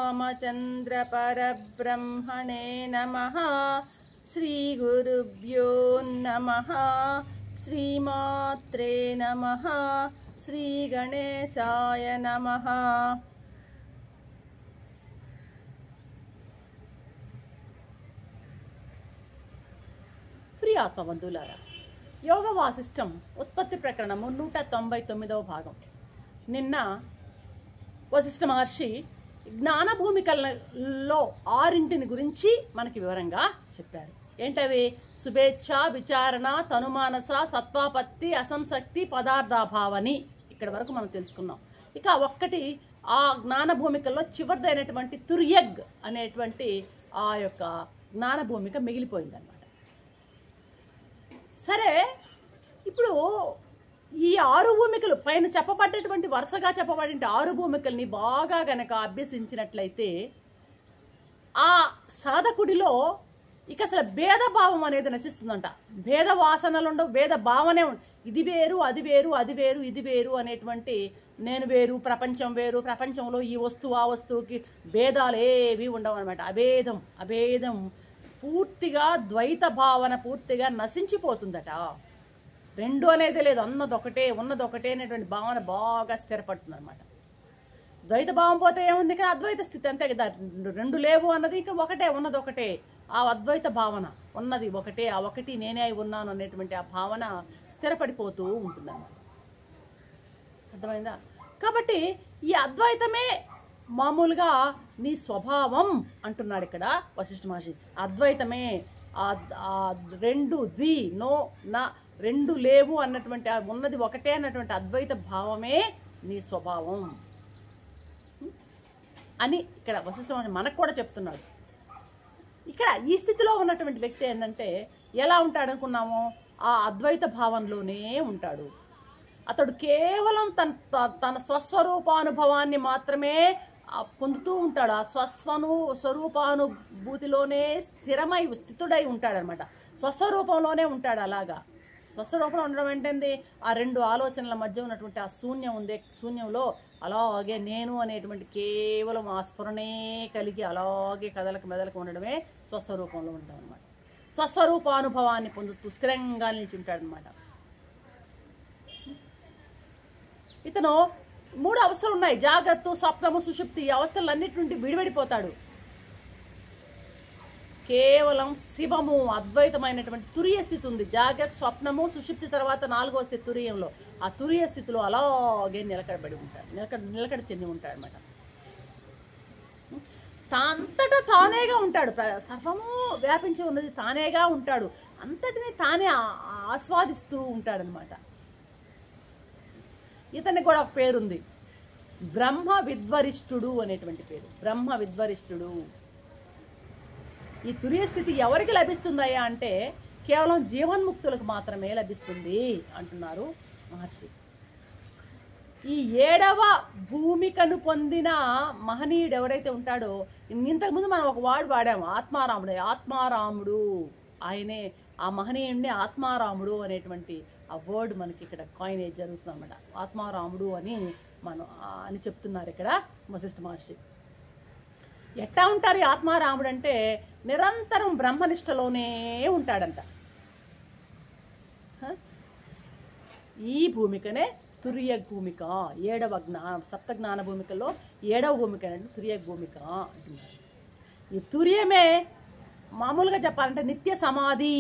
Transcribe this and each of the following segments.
శ్రీరామచంద్ర పరబ్రహ్మణే నమః. శ్రీ గురుభ్యో నమః. శ్రీమాత్రే నమః. శ్రీ గణేశాయ నమః. ప్రియ ఆత్మబంధువులారా, యోగ వాసిష్టం ఉత్పత్తి ప్రకరణము 199వ భాగం. నిన్న వశిష్ఠ మహర్షి జ్ఞాన భూమికల్లో 6 గురించి మనకి వివరంగా చెప్పారు. ఏంటవి? శుభేచ్ఛ, విచారణ, తనుమానస, సత్వాపత్తి, అసంశక్తి, పదార్థాభావని. ఇక్కడ వరకు మనం తెలుసుకున్నాం. ఇక ఒక్కటి ఆ జ్ఞాన భూమికల్లో చివరిదైనటువంటి తుర్యగ్ అనేటువంటి ఆ యొక్క జ్ఞాన భూమిక మిగిలిపోయిందన్నమాట. సరే, ఇప్పుడు ఈ 6 భూమికలు పైన చెప్పబడ్డటువంటి వరుసగా చెప్పబడే 6 భూమికల్ని బాగా గనక అభ్యసించినట్లయితే ఆ సాధకుడిలో ఇక అసలు భేదభావం అనేది నశిస్తుందంట. భేద వాసనలు ఉండవు, భేద భావనే ఉండవు. ఇది వేరు, అది వేరు, అది వేరు, ఇది వేరు అనేటువంటి నేను వేరు, ప్రపంచం వేరు, ప్రపంచంలో ఈ వస్తువు ఆ వస్తువుకి భేదాలు ఏవి ఉండవు అనమాట. అభేదం పూర్తిగా ద్వైత భావన పూర్తిగా నశించిపోతుందట. రెండు అనేది లేదు, ఉన్నదొకటే అనేటువంటి భావన బాగా స్థిరపడుతుంది అనమాట. ద్వైత భావం పోతే ఏముంది? ఇక్కడ అద్వైత స్థితి అంతే కదా. రెండు లేవు అన్నది ఇంకా ఒకటే, ఉన్నది ఒకటే. ఆ అద్వైత భావన ఉన్నది ఒకటే, ఆ ఒకటి నేనే అయి ఉన్నాను అనేటువంటి ఆ భావన స్థిరపడిపోతూ ఉంటుంది అన్నమాట. అర్థమైందా? కాబట్టి ఈ అద్వైతమే మామూలుగా నీ స్వభావం అంటున్నాడు ఇక్కడ వశిష్ఠ మహర్షి. అద్వైతమే రెండు రెండు లేవు అన్నటువంటి ఉన్నది ఒకటే అన్నటువంటి అద్వైత భావమే నీ స్వభావం అని ఇక్కడ వశిష్ఠ మహర్షి మనకు కూడా చెప్తున్నాడు. ఇక్కడ ఈ స్థితిలో ఉన్నటువంటి వ్యక్తి ఏంటంటే ఎలా ఉంటాడు అనుకున్నామో ఆ అద్వైత భావంలోనే ఉంటాడు. అతడు కేవలం తన స్వస్వరూపానుభవాన్ని మాత్రమే పొందుతూ ఉంటాడు. ఆ స్వస్వరూపానుభూతిలోనే స్థితుడై ఉంటాడనమాట. స్వస్వరూపంలోనే ఉంటాడు. అలాగా స్వస్వరూపంలో ఉండడం ఏంటండి? ఆ రెండు ఆలోచనల మధ్య ఉన్నటువంటి ఆ శూన్యం ఉంది. శూన్యంలో అలాగే నేను అనేటువంటి కేవలం ఆ స్ఫురణే కలిగి అలాగే కదలకు మెదలకు ఉండడమే స్వస్వరూపంలో ఉండడం అనమాట. స్వస్వరూపానుభవాన్ని పొందుతూ స్థిరంగా నిల్చుంటాడనమాట. ఇతను 3 అవస్థలు ఉన్నాయి: జాగ్రత్త, స్వప్నము, సుషుప్తి. ఈ అవస్థలన్నిటి నుండి విడివడిపోతాడు. కేవలం శివము అద్వైతమైనటువంటి తురియ స్థితి ఉంది. జాగ్రత్త, స్వప్నము, సుషుప్తి తర్వాత 4వ స్థితి తురియంలో. ఆ తురియ స్థితిలో అలాగే నిలకడబడి ఉంటాడు, నిలకడ చెంది ఉంటాడు అనమాట. అంతటా తానేగా ఉంటాడు. సర్వము వ్యాపించి ఉన్నది తానేగా ఉంటాడు. అంతటిని తానే ఆస్వాదిస్తూ ఉంటాడనమాట. ఇతనికి కూడా ఒక పేరుంది, బ్రహ్మ విద్వరిష్ఠుడు అనేటువంటి పేరు. బ్రహ్మ విద్వరిష్ఠుడు. ఈ తురియ స్థితి ఎవరికి లభిస్తుందయ్యా అంటే కేవలం జీవన్ముక్తులకు మాత్రమే లభిస్తుంది అంటున్నారు మహర్షి. ఈ 7వ భూమికను పొందిన మహనీయుడు ఎవరైతే ఉంటాడో, ఇంతకుముందు మనం ఒక వాడాము, ఆత్మారాముడు. ఆయనే ఆ మహనీయుడిని ఆత్మారాముడు అనేటువంటి ఆ వర్డ్ మనకి ఇక్కడ కాయినేజ్ జరుగుతుంది అన్నమాట. ఆత్మారాముడు అని చెప్తున్నారు ఇక్కడ వశిష్ఠ మహర్షి. ఎట్టా ఉంటారు ఈ ఆత్మారాముడు అంటే నిరంతరం బ్రహ్మనిష్టలోనే ఉంటాడంట. ఈ భూమికనే తురియ భూమిక. 7వ సప్త జ్ఞాన భూమికల్లో 7వ భూమిక అంటే తురియ భూమిక అంటున్నారు. ఈ తురియమే మామూలుగా చెప్పాలంటే నిత్య సమాధి,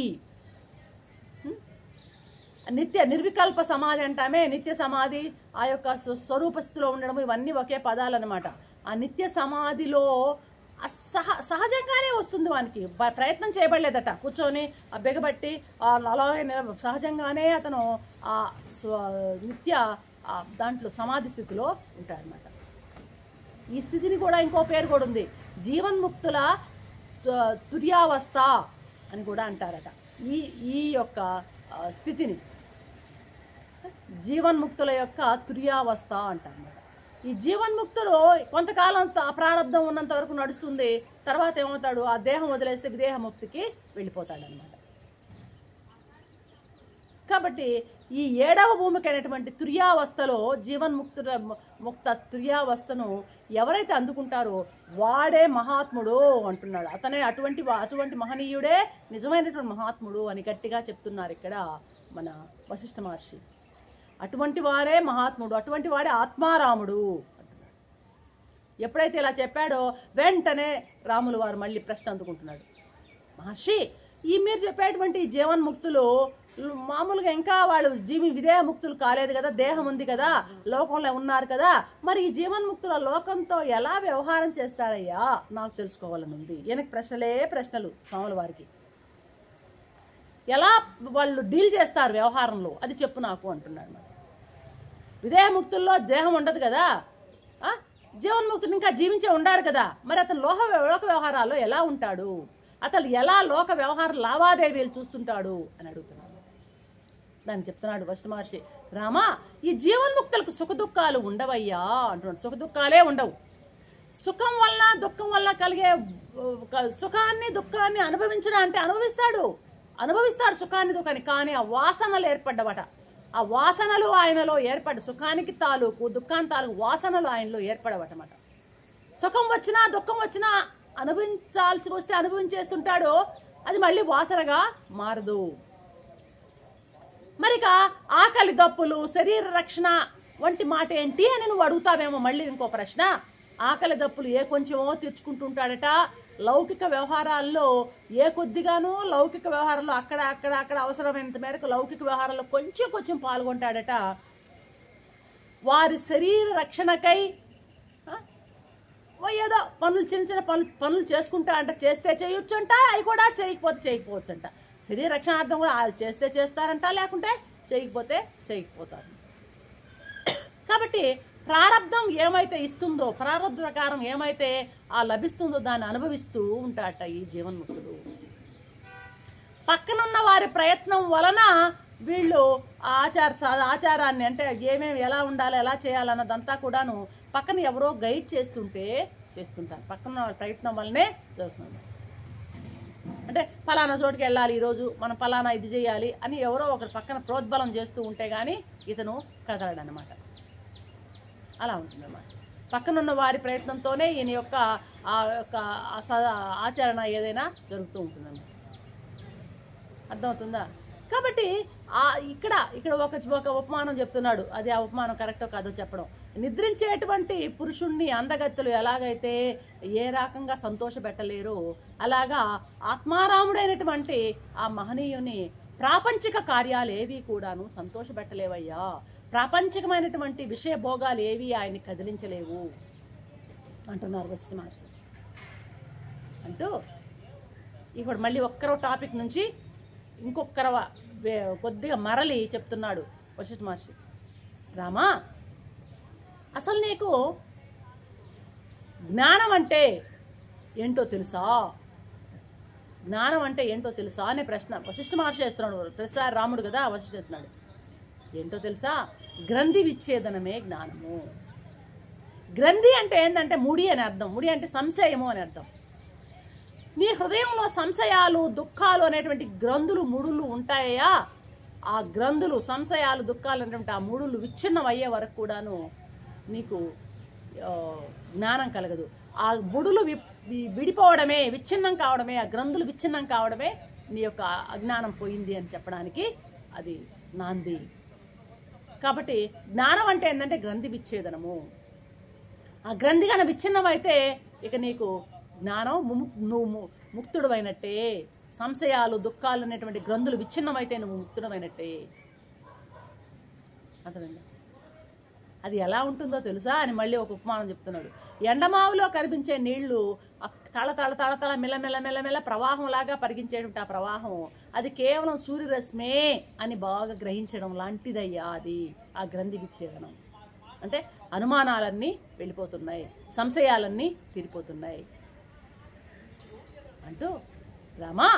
నిర్వికల్ప సమాధి అంటామే. నిత్య సమాధి, ఆ యొక్క స్వరూప స్థితిలో ఉండడం, ఇవన్నీ ఒకే పదాలు అనమాట. ఆ నిత్య సమాధిలో సహజంగానే వస్తుంది. వానికి ప్రయత్నం చేయబడలేదట. కూర్చొని ఆ బెగబట్టి అలాగే సహజంగానే అతను ఆ నిత్య దాంట్లో సమాధి స్థితిలో ఉంటాడనమాట. ఈ స్థితిని కూడా ఇంకో పేరు కూడా ఉంది, జీవన్ముక్తుల తుర్యావస్థ అని కూడా అంటారట. ఈ యొక్క స్థితిని జీవన్ముక్తుల యొక్క తుర్యావస్థ అంటారన్నమాట. ఈ జీవన్ముక్తుడు కొంతకాలం ప్రారంధం ఉన్నంత వరకు నడుస్తుంది. తర్వాత ఏమవుతాడు? ఆ దేహం వదిలేస్తే విదేహ ముక్తికి వెళ్ళిపోతాడు అనమాట. కాబట్టి ఈ 7వ భూమిక అయినటువంటి తుర్యావస్థలో ముక్త తుర్యావస్థను ఎవరైతే అందుకుంటారో వాడే మహాత్ముడు అంటున్నాడు. అటువంటి మహనీయుడే నిజమైనటువంటి మహాత్ముడు అని గట్టిగా చెప్తున్నారు ఇక్కడ మన వశిష్ఠ మహర్షి. అటువంటి వారే మహాత్ముడు, అటువంటి వాడే ఆత్మారాముడు అంటున్నాడు. ఎప్పుడైతే ఇలా చెప్పాడో వెంటనే రాముల వారు మళ్ళీ ప్రశ్న అందుకుంటున్నాడు. మహర్షి, మీరు చెప్పేటువంటి జీవన్ముక్తులు మామూలుగా ఇంకా వాళ్ళు విదేహ ముక్తులు కాలేదు కదా, దేహం ఉంది కదా, లోకంలో ఉన్నారు కదా, మరి ఈ జీవన్ముక్తుల లోకంతో ఎలా వ్యవహారం చేస్తారయ్యా నాకు తెలుసుకోవాలని ఉంది. ఈయనకి ప్రశ్నలు స్వాముల వారికి. ఎలా వాళ్ళు డీల్ చేస్తారు వ్యవహారంలో అది చెప్పు నాకు అంటున్నాడు. మరి విదేహముక్తుల్లో దేహం ఉండదు కదా, జీవన్ముక్తుడు ఇంకా జీవించే ఉండాడు కదా, మరి అతను లోక వ్యవహారాల్లో ఎలా ఉంటాడు, అతను ఎలా లోక వ్యవహార లావాదేవీలు చూస్తుంటాడు అని అడుగుతున్నాడు. దాన్ని చెప్తున్నాడు వశిష్ఠ మహర్షి. రామా, ఈ జీవన్ముక్తులకు సుఖ దుఃఖాలు ఉండవయ్యా అంటున్నాడు. సుఖ దుఃఖాలే ఉండవు. సుఖం వల్ల దుఃఖం వల్ల కలిగే సుఖాన్ని దుఃఖాన్ని అనుభవించడం అంటే అనుభవిస్తారు సుఖాన్ని దుఃఖాన్ని. కానీ ఆ వాసనలు ఏర్పడ్డవట. ఆ వాసనలు ఆయనలో ఏర్పడ్డ సుఖానికి తాలూకు దుఃఖానికి తాలూకు వాసనలు ఆయనలో ఏర్పడవటమాట. సుఖం వచ్చినా దుఃఖం వచ్చినా అనుభవించాల్సి వస్తే అనుభవించేస్తుంటాడు, అది మళ్ళీ వాసనగా మారదు. మరిక ఆకలి దప్పులు శరీర రక్షణ వంటి మాట ఏంటి అని నువ్వు అడుగుతావేమో మళ్ళీ ఇంకో ప్రశ్న. ఆకలి దప్పులు ఏ కొంచెమో తీర్చుకుంటుంటాడట. లౌకిక వ్యవహారాల్లో ఏ కొద్దిగానో లౌకిక వ్యవహారాల్లో అక్కడ అవసరమైనంత మేరకు లౌకిక వ్యవహారాల్లో కొంచెం పాల్గొంటాడట. వారి శరీర రక్షణకై ఏదో చిన్న పనులు చేసుకుంటా అంట. చేస్తే చేయొచ్చు అంట, అవి కూడా చేయకపోవచ్చు అంట. శరీర రక్షణార్థం కూడా వాళ్ళు చేస్తే చేస్తారంట, లేకుంటే చేయకపోతే చేయకపోతారు. కాబట్టి ప్రారంధం ఏమైతే ఇస్తుందో, ప్రారంధ ప్రకారం ఏమైతే లభిస్తుందో దాన్ని అనుభవిస్తూ ఉంటాడట ఈ జీవన్ముక్తుడు. పక్కనున్న వారి ప్రయత్నం వలన వీళ్ళు ఆచారాన్ని అంటే ఏమేమి ఎలా ఉండాలి ఎలా చేయాలన్నదంతా కూడాను పక్కన ఎవరో గైడ్ చేస్తుంటారు. పక్కన ప్రయత్నం వల్లనే జరుగుతుంది. అంటే ఫలానా చోటుకి వెళ్ళాలి, ఈరోజు మనం ఫలానా ఇది చేయాలి అని ఎవరో ఒకరు పక్కన ప్రోద్బలం చేస్తూ ఉంటే గానీ ఇతను కదలడు అనమాట. అలా ఉంటుందన్నమాట. పక్కనున్న వారి ప్రయత్నంతోనే ఈయన యొక్క ఆచరణ ఏదైనా జరుగుతూ ఉంటుందన్నమాట. అర్థమవుతుందా? కాబట్టి ఇక్కడ ఒక ఉపమానం చెప్తున్నాడు. అది ఆ ఉపమానం కరెక్టో కాదో చెప్పడం. నిద్రించేటువంటి పురుషుణ్ణి అందగత్తెలు ఎలాగైతే ఏ రకంగా సంతోషపెట్టలేరో అలాగా ఆత్మారాముడైనటువంటి ఆ మహనీయుని ప్రాపంచిక కార్యాలు ఏవి కూడాను సంతోషపెట్టలేవయ్యా. ప్రాపంచికమైనటువంటి విషయ భోగాలు ఏవి ఆయన్ని కదిలించలేవు అంటున్నారు వశిష్ఠ మహర్షి. అంటూ ఇప్పుడు మళ్ళీ ఒక్కరో టాపిక్ నుంచి ఇంకొకరవ కొద్దిగా మరలి చెప్తున్నాడు వశిష్ఠ మహర్షి. రామా, అసలు నీకు జ్ఞానం అంటే ఏంటో తెలుసా? జ్ఞానం అంటే ఏంటో తెలుసా అనే ప్రశ్న వశిష్ఠ మహర్షి చేస్తున్నాడు. ప్రతిసారి రాముడు కదా వశిష్ఠ చేస్తున్నాడు. ఏంటో తెలుసా? గ్రంథి విచ్ఛేదనమే జ్ఞానము. గ్రంథి అంటే ఏంటంటే ముడి అని అర్థం. ముడి అంటే సంశయము అని అర్థం. నీ హృదయంలో సంశయాలు దుఃఖాలు అనేటువంటి గ్రంథులు ముడులు ఉంటాయా? ఆ గ్రంథులు సంశయాలు దుఃఖాలు అనేటువంటి ఆ ముడులు విచ్ఛిన్నం అయ్యే వరకు కూడాను నీకు జ్ఞానం కలగదు. ఆ ముడులు విడిపోవడమే, విచ్ఛిన్నం కావడమే, ఆ గ్రంథులు విచ్ఛిన్నం కావడమే నీ యొక్క అజ్ఞానం పోయింది అని చెప్పడానికి అది నాంది. కాబట్టి జ్ఞానం అంటే ఏంటంటే గ్రంథి విచ్ఛేదనము. ఆ గ్రంథి కన్నా విచ్ఛిన్నం అయితే ఇక నీకు జ్ఞానం నువ్వు ముక్తుడు అయినట్టే. సంశయాలు దుఃఖాలు అనేటువంటి గ్రంథులు విచ్ఛిన్నమైతే నువ్వు ముక్తుడమైనట్టే. అర్థమైందా? అది ఎలా ఉంటుందో తెలుసా అని మళ్ళీ ఒక ఉపమానం చెప్తున్నాడు. ఎండమావులో కనిపించే నీళ్లు తళ మెల్ల ప్రవాహంలాగా పరిగించేటువంటి ఆ ప్రవాహం అది కేవలం సూర్యరశ్మే అని బాగా గ్రహించడం లాంటిదయ్యా అది ఆ గ్రంథి విచ్ఛేదనం. అంటే అనుమానాలన్నీ వెళ్ళిపోతున్నాయి, సంశయాలన్నీ తీరిపోతున్నాయి అంటూ రామా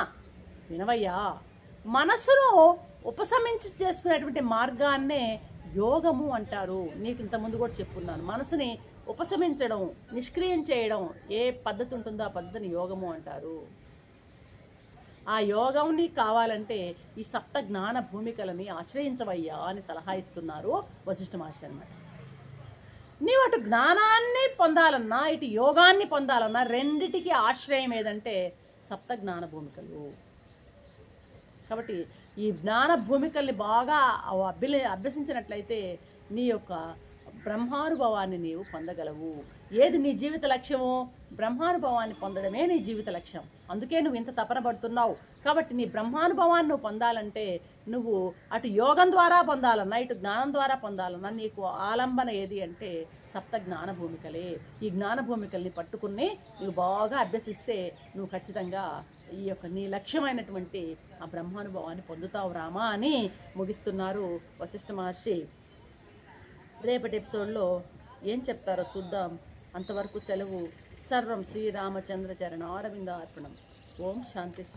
వినవయ్యా, మనస్సును ఉపశమించి చేసుకునేటువంటి మార్గాన్నే యోగము అంటారు. నీకు ఇంతకుముందు కూడా చెప్పున్నాను. మనసుని ఉపశమించడం, నిష్క్రియం చేయడం ఏ పద్ధతి ఉంటుందో ఆ పద్ధతిని యోగము అంటారు. ఆ యోగం నీకు కావాలంటే ఈ సప్త జ్ఞాన భూమికలని ఆశ్రయించవయ్యా అని సలహా ఇస్తున్నారు వశిష్ఠ మహర్షి అన్నమాట. నీవు అటు జ్ఞానాన్ని పొందాలన్నా ఇటు యోగాన్ని పొందాలన్నా రెండిటికి ఆశ్రయం ఏదంటే సప్త జ్ఞాన భూమికలు. కాబట్టి ఈ జ్ఞాన భూమికల్ని బాగా అభ్యసించినట్లయితే నీ యొక్క బ్రహ్మానుభవాన్ని నీవు పొందగలవు. ఏది నీ జీవిత లక్ష్యము? బ్రహ్మానుభవాన్ని పొందడమే నీ జీవిత లక్ష్యం. అందుకే నువ్వు ఇంత తపన పడుతున్నావు. కాబట్టి నీ బ్రహ్మానుభవాన్ని నువ్వు పొందాలంటే నువ్వు అటు యోగం ద్వారా పొందాలన్నా ఇటు జ్ఞానం ద్వారా పొందాలన్నా నీకు ఆలంబన ఏది అంటే సప్త జ్ఞాన భూమికలే. ఈ జ్ఞాన భూమికల్ని పట్టుకుని నువ్వు బాగా అభ్యసిస్తే నువ్వు ఖచ్చితంగా ఈ యొక్క నీ లక్ష్యమైనటువంటి ఆ బ్రహ్మానుభవాన్ని పొందుతావు రామా అని ముగిస్తున్నారు వశిష్ఠ మహర్షి. రేపటి ఎపిసోడ్లో ఏం చెప్తారో చూద్దాం. అంతవరకు సెలవు. సర్వం శ్రీరామచంద్ర చరణ అరవింద అర్పణం. ఓం శాంతి.